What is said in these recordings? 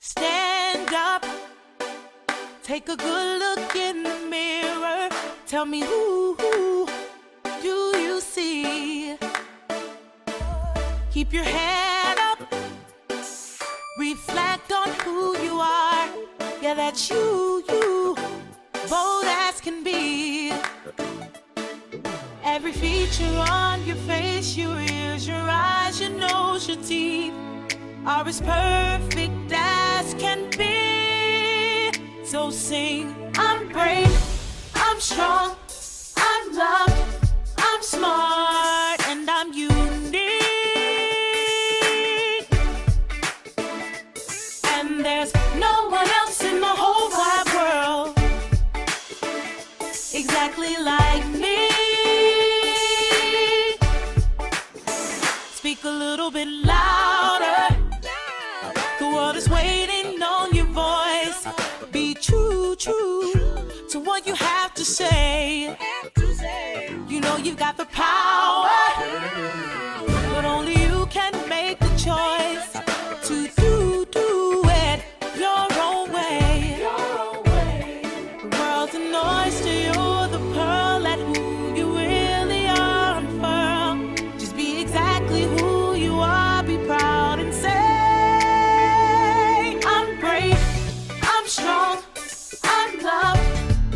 Stand up, take a good look in the mirror. Tell me who do you see? Keep your head up, reflect on who you are. Yeah, that's you, bold as can be. Every feature on your face, your ears, your eyes, your nose, your teeth are as perfect as can be. So sing, I'm brave, I'm strong, I'm loved, I'm smart, and I'm unique. And there's no one else in the whole wide world exactly like me. Speak a little bit louder. The world is waiting on your voice. Be true to what you have to say. You know you've got the power, but only you can make the choice to do it your own way. The world's an oyster, you're the pearl. At who you really are, unfurl. Just be exactly who you are. Be proud and say, I'm brave, I'm strong, I'm loved,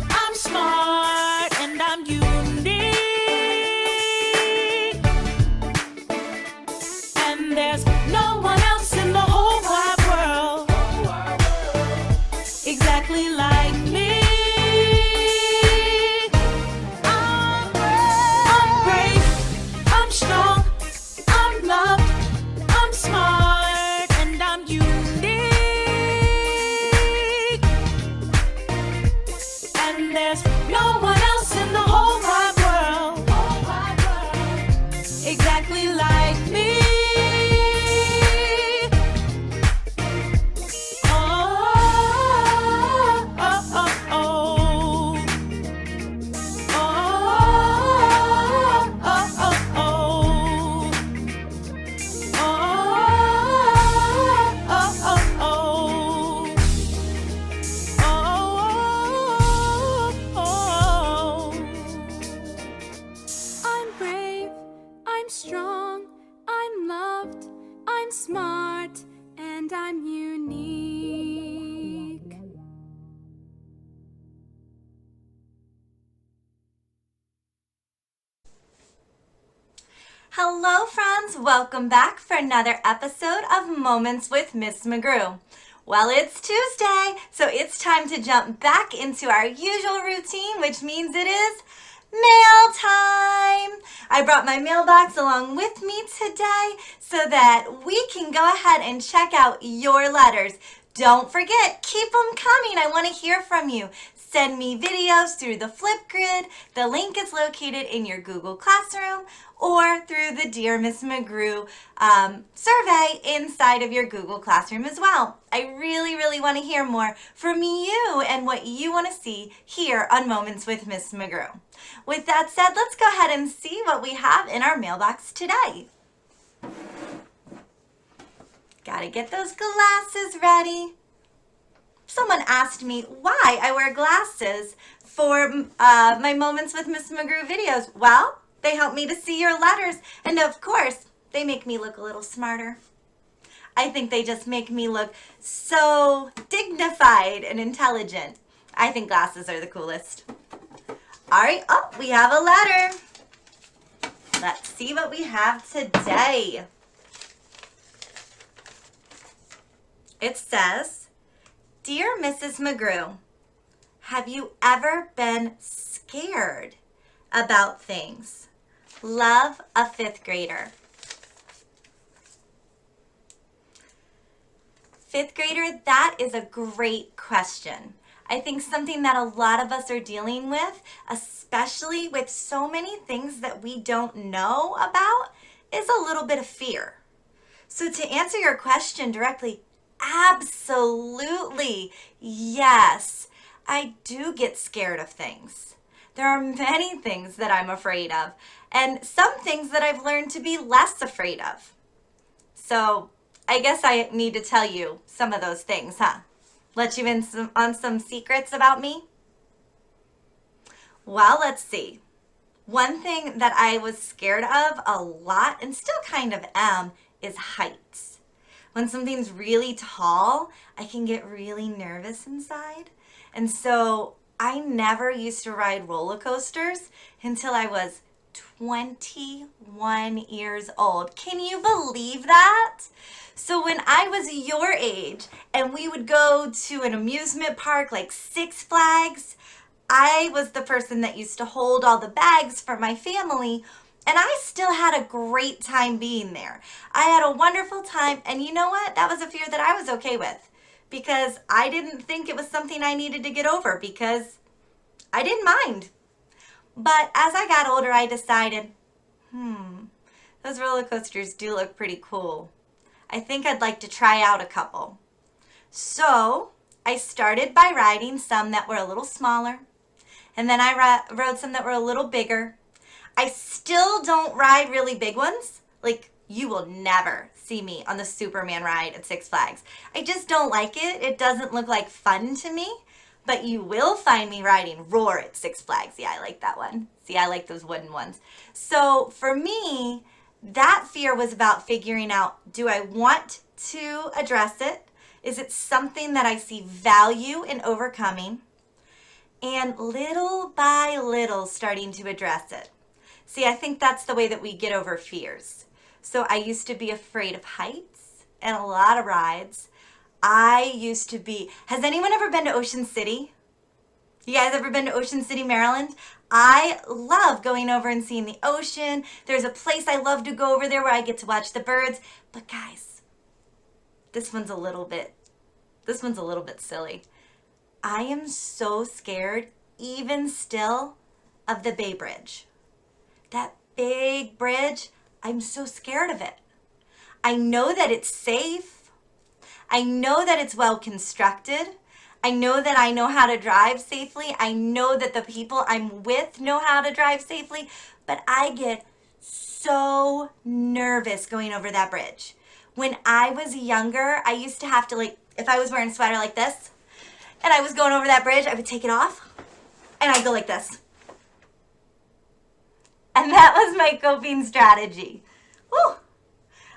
I'm smart, and I'm unique. And there's no one else in the whole wide world exactly like me. I'm brave, I'm strong, I'm loved, I'm smart, and I'm unique. And there's no one else in the whole wide world exactly like me. I'm brave, I'm strong, I'm loved, I'm smart, and I'm unique. Hello friends, welcome back for another episode of Moments with Miss McGrew. Well, it's Tuesday, so it's time to jump back into our usual routine, which means it is mail time. I brought my mailbox along with me today so that we can go ahead and check out your letters. Don't forget, keep them coming. I want to hear from you. Send me videos through the Flipgrid. The link is located in your Google Classroom or through the Dear Miss McGrew survey inside of your Google Classroom as well. I really want to hear more from you and what you want to see here on Moments with Miss McGrew. With that said, let's go ahead and see what we have in our mailbox today. Gotta get those glasses ready. Someone asked me why I wear glasses for my Moments with Miss McGrew videos. Well, they help me to see your letters, and of course, they make me look a little smarter. I think they just make me look so dignified and intelligent. I think glasses are the coolest. All right, oh, we have a letter. Let's see what we have today. It says, Dear Mrs. McGrew, have you ever been scared about things? Love, a 5th grader. 5th grader, that is a great question. I think something that a lot of us are dealing with, especially with so many things that we don't know about, is a little bit of fear. So to answer your question directly, absolutely, yes, I do get scared of things. There are many things that I'm afraid of, and some things that I've learned to be less afraid of. So I guess I need to tell you some of those things, huh? Let you in on some secrets about me? Well, let's see. One thing that I was scared of a lot, and still kind of am, is heights. When something's really tall, I can get really nervous inside. And so I never used to ride roller coasters until I was 21 years old. Can you believe that? So when I was your age and we would go to an amusement park like Six Flags, I was the person that used to hold all the bags for my family, and I still had a great time being there. I had a wonderful time, and you know what? That was a fear that I was okay with because I didn't think it was something I needed to get over because I didn't mind. But as I got older, I decided, those roller coasters do look pretty cool. I think I'd like to try out a couple. So I started by riding some that were a little smaller. And then I rode some that were a little bigger. I still don't ride really big ones. Like, you will never see me on the Superman ride at Six Flags. I just don't like it. It doesn't look like fun to me. But you will find me riding Roar at Six Flags. Yeah, I like that one. See, I like those wooden ones. So for me, that fear was about figuring out, do I want to address it? Is it something that I see value in overcoming? And little by little starting to address it. See, I think that's the way that we get over fears. So I used to be afraid of heights and a lot of rides. I used to be, has anyone ever been to Ocean City? You guys ever been to Ocean City, Maryland? I love going over and seeing the ocean. There's a place I love to go over there where I get to watch the birds. But guys, this one's a little bit silly. I am so scared, even still, of the Bay Bridge. That big bridge, I'm so scared of it. I know that it's safe. I know that it's well constructed. I know that I know how to drive safely. I know that the people I'm with know how to drive safely. But I get so nervous going over that bridge. When I was younger, I used to have to, like, if I was wearing a sweater like this, and I was going over that bridge, I would take it off, and I'd go like this. And that was my coping strategy. Whew.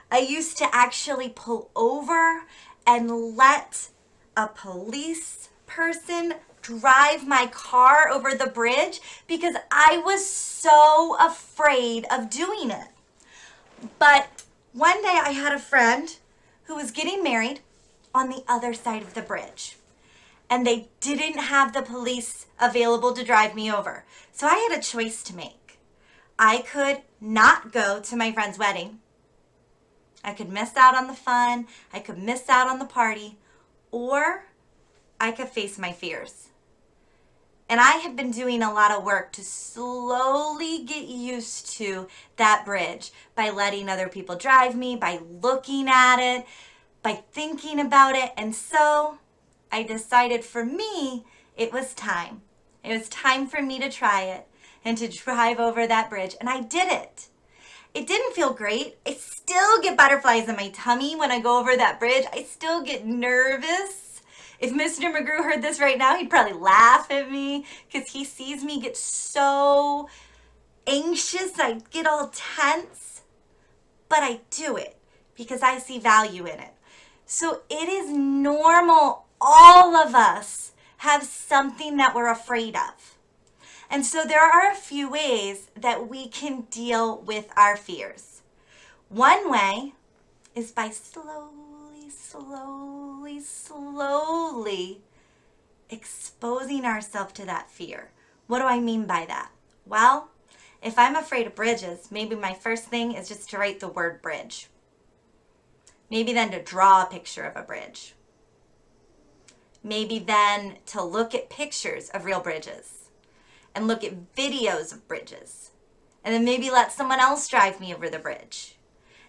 I used to actually pull over and let a police person drive my car over the bridge because I was so afraid of doing it. But one day I had a friend who was getting married on the other side of the bridge. And they didn't have the police available to drive me over. So I had a choice to make. I could not go to my friend's wedding. I could miss out on the fun. I could miss out on the party. Or I could face my fears. And I have been doing a lot of work to slowly get used to that bridge by letting other people drive me, by looking at it, by thinking about it. And so I decided for me, it was time. It was time for me to try it and to drive over that bridge. And I did it. It didn't feel great. I still get butterflies in my tummy when I go over that bridge. I still get nervous. If Mr. McGrew heard this right now, he'd probably laugh at me because he sees me get so anxious. I get all tense. But I do it because I see value in it. So it is normal. All of us have something that we're afraid of. And so there are a few ways that we can deal with our fears. One way is by slowly exposing ourselves to that fear. What do I mean by that? Well, if I'm afraid of bridges, maybe my first thing is just to write the word bridge. Maybe then to draw a picture of a bridge. Maybe then to look at pictures of real bridges and look at videos of bridges. And then maybe let someone else drive me over the bridge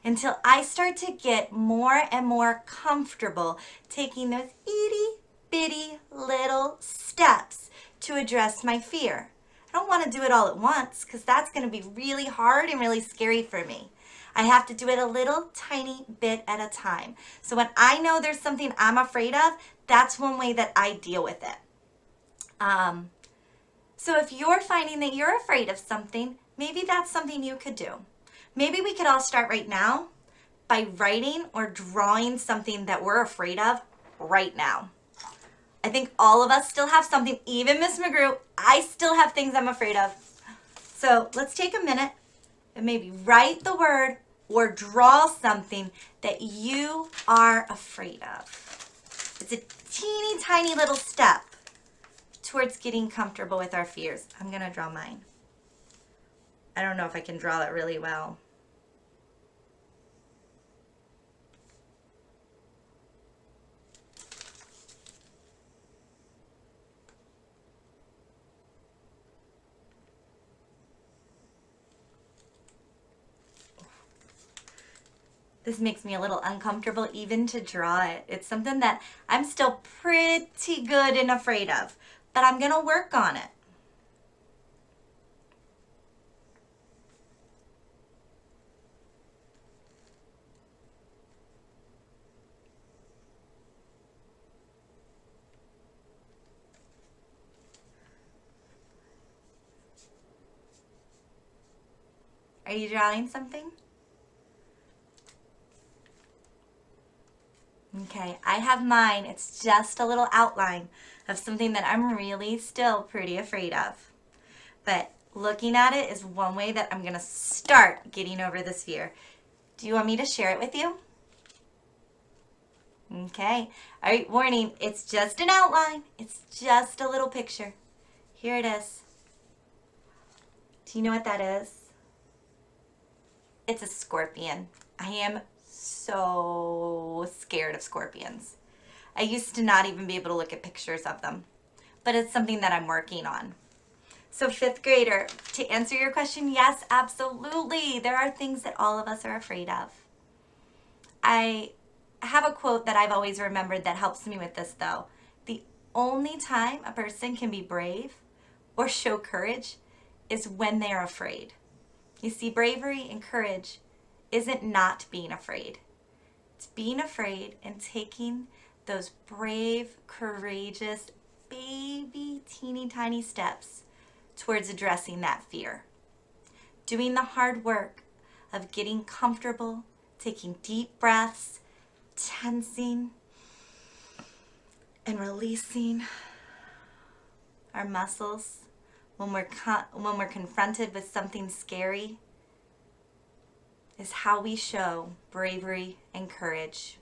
until I start to get more and more comfortable taking those itty bitty little steps to address my fear. I don't want to do it all at once because that's going to be really hard and really scary for me. I have to do it a little tiny bit at a time. So when I know there's something I'm afraid of, that's one way that I deal with it. So if you're finding that you're afraid of something, maybe that's something you could do. Maybe we could all start right now by writing or drawing something that we're afraid of right now. I think all of us still have something, even Miss McGrew, I still have things I'm afraid of. So let's take a minute and maybe write the word or draw something that you are afraid of. It's a teeny tiny little step towards getting comfortable with our fears. I'm gonna draw mine. I don't know if I can draw it really well. This makes me a little uncomfortable even to draw it. It's something that I'm still pretty good and afraid of, but I'm gonna work on it. Are you drawing something? Okay, I have mine. It's just a little outline of something that I'm really still pretty afraid of. But looking at it is one way that I'm going to start getting over this fear. Do you want me to share it with you? Okay. All right, warning. It's just an outline. It's just a little picture. Here it is. Do you know what that is? It's a scorpion. I am so scared of scorpions. I used to not even be able to look at pictures of them, but it's something that I'm working on. So fifth grader, to answer your question, yes, absolutely. There are things that all of us are afraid of. I have a quote that I've always remembered that helps me with this though. The only time a person can be brave or show courage is when they're afraid. You see, bravery and courage isn't not being afraid. It's being afraid and taking those brave, courageous, baby, teeny tiny steps towards addressing that fear. Doing the hard work of getting comfortable, taking deep breaths, tensing, and releasing our muscles when we're confronted with something scary is how we show bravery and courage.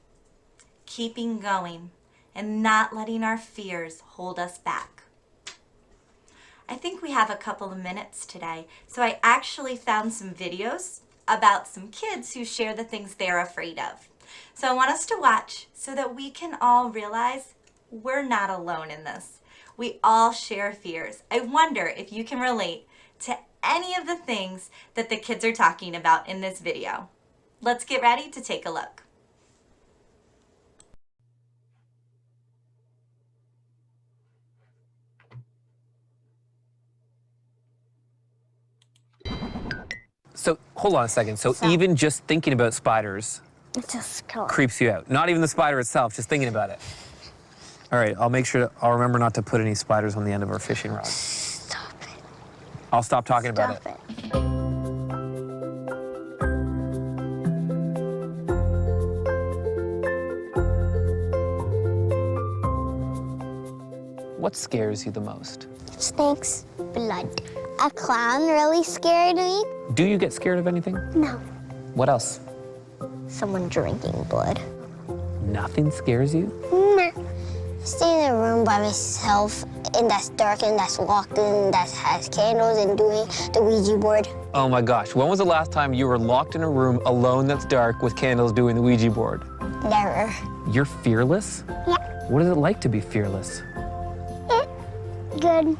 Keeping going and not letting our fears hold us back. I think we have a couple of minutes today, so I actually found some videos about some kids who share the things they're afraid of. So I want us to watch so that we can all realize we're not alone in this. We all share fears. I wonder if you can relate to any of the things that the kids are talking about in this video. Let's get ready to take a look. So, hold on a second. So even just thinking about spiders creeps you out. Not even the spider itself, just thinking about it. All right, I'll remember not to put any spiders on the end of our fishing rod. Stop it. I'll stop talking about it. Stop it. What scares you the most? Snakes, blood. A clown really scared me. Do you get scared of anything? No. What else? Someone drinking blood. Nothing scares you? Nah. Stay in a room by myself, and that's dark, and that's locked in, that has candles, and doing the Ouija board. Oh my gosh, when was the last time you were locked in a room alone that's dark with candles doing the Ouija board? Never. You're fearless? Yeah. What is it like to be fearless? Good.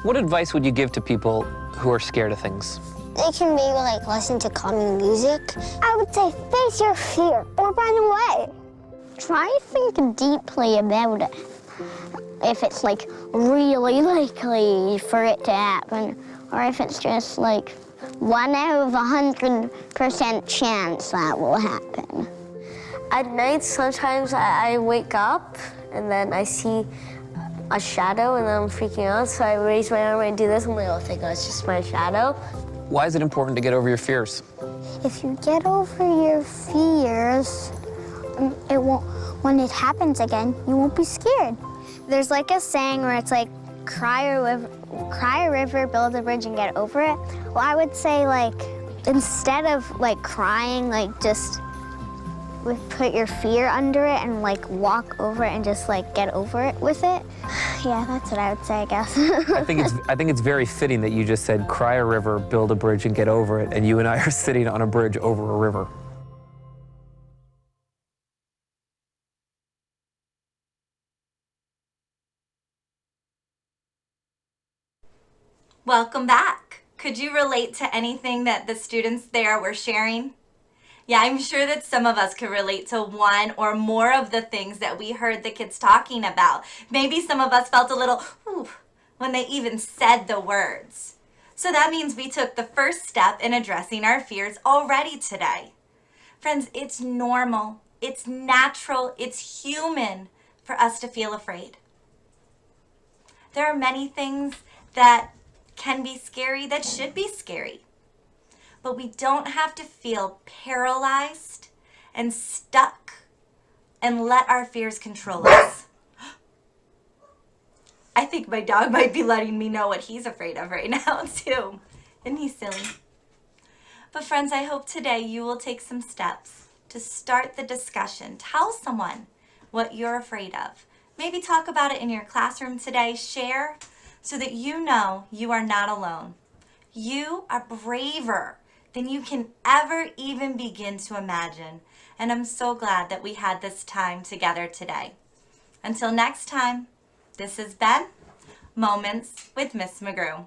What advice would you give to people who are scared of things? They can maybe like listen to calming music. I would say face your fear or run away. Try to think deeply about it. If it's like really likely for it to happen, or if it's just like 1 out of 100% chance that will happen. At night, sometimes I wake up and then I see a shadow and then I'm freaking out. So I raise my arm and do this. I'm like, oh, thank God, it's just my shadow. Why is it important to get over your fears? If you get over your fears, it won't. When it happens again, you won't be scared. There's like a saying where it's like, cry a river, build a bridge, and get over it. Well, I would say, like, instead of like crying, like just put your fear under it and like walk over it and just like get over it with it. Yeah, that's what I would say, I guess. I think it's very fitting that you just said, cry a river, build a bridge, and get over it. And you and I are sitting on a bridge over a river. Welcome back. Could you relate to anything that the students there were sharing? Yeah, I'm sure that some of us could relate to one or more of the things that we heard the kids talking about. Maybe some of us felt a little, ooh, when they even said the words. So that means we took the first step in addressing our fears already today. Friends, it's normal, it's natural, it's human for us to feel afraid. There are many things that can be scary, that should be scary. But we don't have to feel paralyzed and stuck and let our fears control us. I think my dog might be letting me know what he's afraid of right now too. Isn't he silly? But friends, I hope today you will take some steps to start the discussion. Tell someone what you're afraid of. Maybe talk about it in your classroom today. Share so that you know you are not alone. You are braver than you can ever even begin to imagine. And I'm so glad that we had this time together today. Until next time, this has been Moments with Miss McGrew.